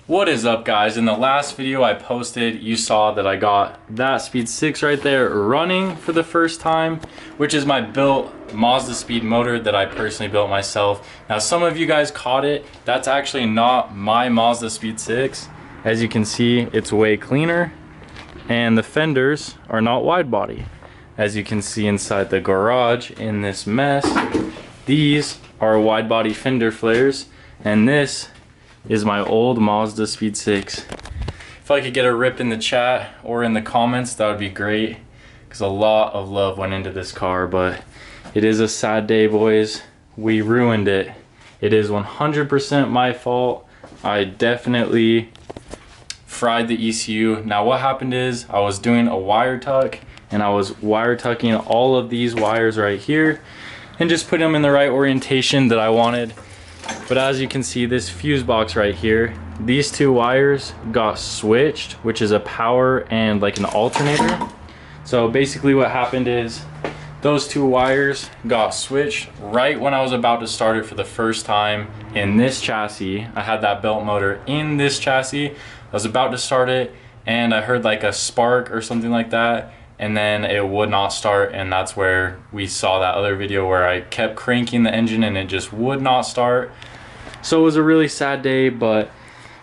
What is up, guys? In the last video I posted, you saw that I got that Speed 6 right there running for the first time, which is my built mazdaspeed motor that I personally built myself. Now some of you guys caught it. That's actually not my mazdaspeed 6. As you can see, it's way cleaner and the fenders are not wide body. As you can see inside the garage in this mess, these are wide body fender flares, and this is my old mazdaspeed 6. If I could get a rip in the chat or in the comments, that would be great, because a lot of love went into this car. But it is a sad day, boys. We ruined it. It is 100% my fault. I definitely fried the ECU. Now what happened is I was doing a wire tuck, and I was wire tucking all of these wires right here and just putting them in the right orientation that I wanted. But as you can see, this fuse box right here, these two wires got switched, which is a power and like an alternator. So basically what happened is those two wires got switched right when I was about to start it for the first time in this chassis. I had that belt motor in this chassis. I was about to start it and I heard like a spark or something like that, and then it would not start, and that's where we saw that other video where I kept cranking the engine and it just would not start. So it was a really sad day, but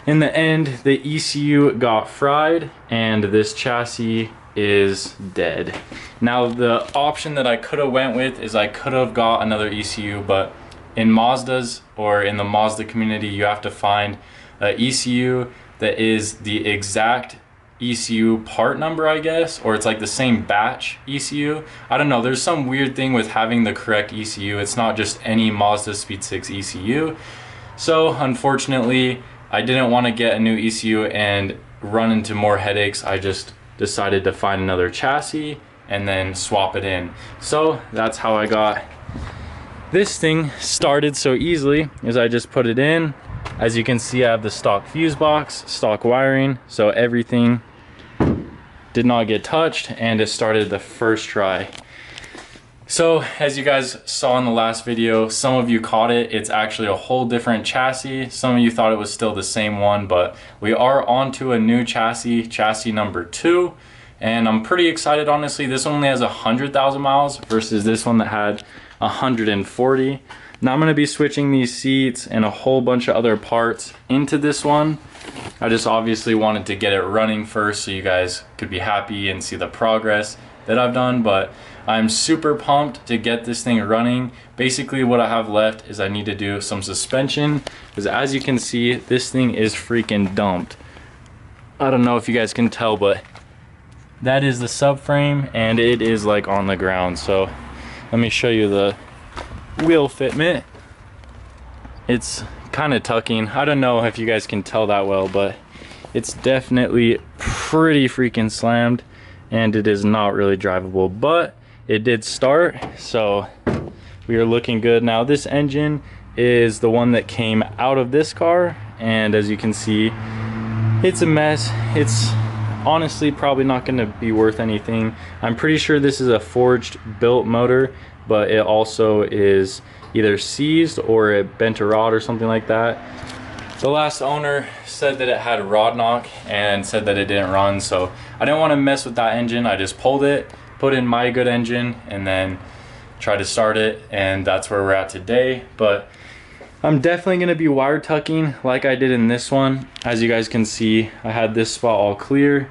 in the end the ECU got fried and this chassis is dead. Now the option that I could have went with is I could have got another ECU, but in Mazdas or in the Mazda community you have to find an ECU that is the exact ECU part number, I guess, or it's like the same batch ECU. I don't know, there's some weird thing with having the correct ECU. It's not just any mazdaspeed 6 ECU. So unfortunately I didn't want to get a new ECU and run into more headaches. I just decided to find another chassis and then swap it in. So that's how I got this thing started so easily, is I just put it in. As you can see, I have the stock fuse box, stock wiring, so everything did not get touched, and it started the first try. So as you guys saw in the last video, some of you caught it. It's actually a whole different chassis. Some of you thought it was still the same one, but we are onto a new chassis number 2, and I'm pretty excited, honestly. This one only has 100,000 miles versus this one that had 140. Now I'm going to be switching these seats and a whole bunch of other parts into this one. I just obviously wanted to get it running first so you guys could be happy and see the progress that I've done, but I'm super pumped to get this thing running. Basically what I have left is I need to do some suspension, because as you can see, this thing is freaking dumped. I don't know if you guys can tell, but that is the subframe and it is like on the ground. So let me show you the wheel fitment. It's kind of tucking. I don't know if you guys can tell that well, but it's definitely pretty freaking slammed and it is not really drivable, but it did start, so we are looking good. Now this engine is the one that came out of this car, and as you can see, it's a mess. It's honestly probably not going to be worth anything. I'm pretty sure this is a forged built motor, but it also is either seized or it bent a rod or something like that. The last owner said that it had rod knock and said that it didn't run, so I didn't want to mess with that engine. I just pulled it, put in my good engine, and then tried to start it, and that's where we're at today. But I'm definitely going to be wire tucking like I did in this one. As you guys can see, I had this spot all clear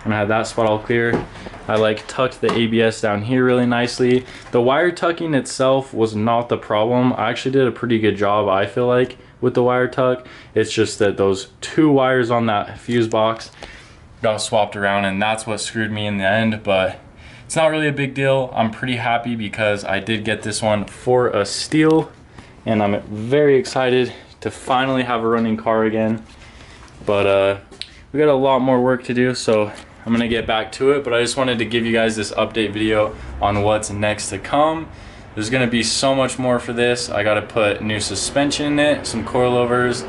and I had that spot all clear. I like tucked the ABS down here really nicely. The wire tucking itself was not the problem. I actually did a pretty good job, I feel like, with the wire tuck. It's just that those two wires on that fuse box got swapped around, and that's what screwed me in the end. But it's not really a big deal. I'm pretty happy because I did get this one for a steal, and I'm very excited to finally have a running car again. But we got a lot more work to do, so I'm gonna get back to it. But I just wanted to give you guys this update video on what's next to come. There's gonna be so much more for this. I gotta put new suspension in it, some coilovers.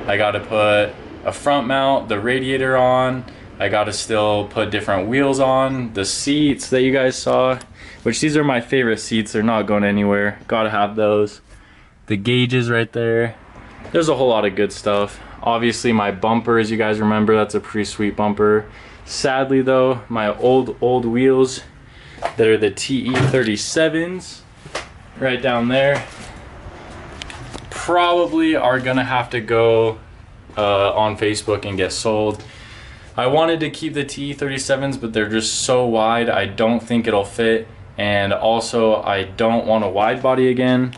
I gotta put a front mount, the radiator on. I gotta still put different wheels on, the seats that you guys saw, which these are my favorite seats. They're not going anywhere. Gotta have those. The gauges right there. There's a whole lot of good stuff. Obviously my bumper, as you guys remember, that's a pretty sweet bumper. Sadly though, my old wheels that are the TE37s right down there probably are gonna have to go on Facebook and get sold. I wanted to keep the TE37s, but they're just so wide, I don't think it'll fit. And also I don't want a wide body again.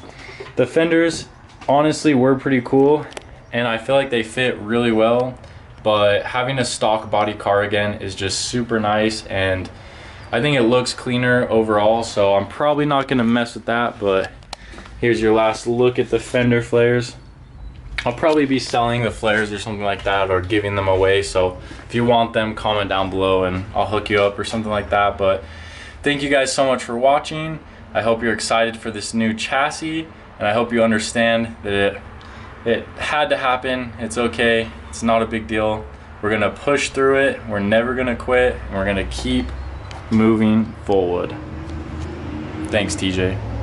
The fenders honestly were pretty cool and I feel like they fit really well, but having a stock body car again is just super nice, and I think it looks cleaner overall, so I'm probably not gonna mess with that. But here's your last look at the fender flares. I'll probably be selling the flares or something like that, or giving them away, so if you want them, comment down below and I'll hook you up or something like that. But thank you guys so much for watching. I hope you're excited for this new chassis, and I hope you understand that it had to happen. It's okay, it's not a big deal. We're gonna push through it, we're never gonna quit, and we're gonna keep moving forward. Thanks, TJ.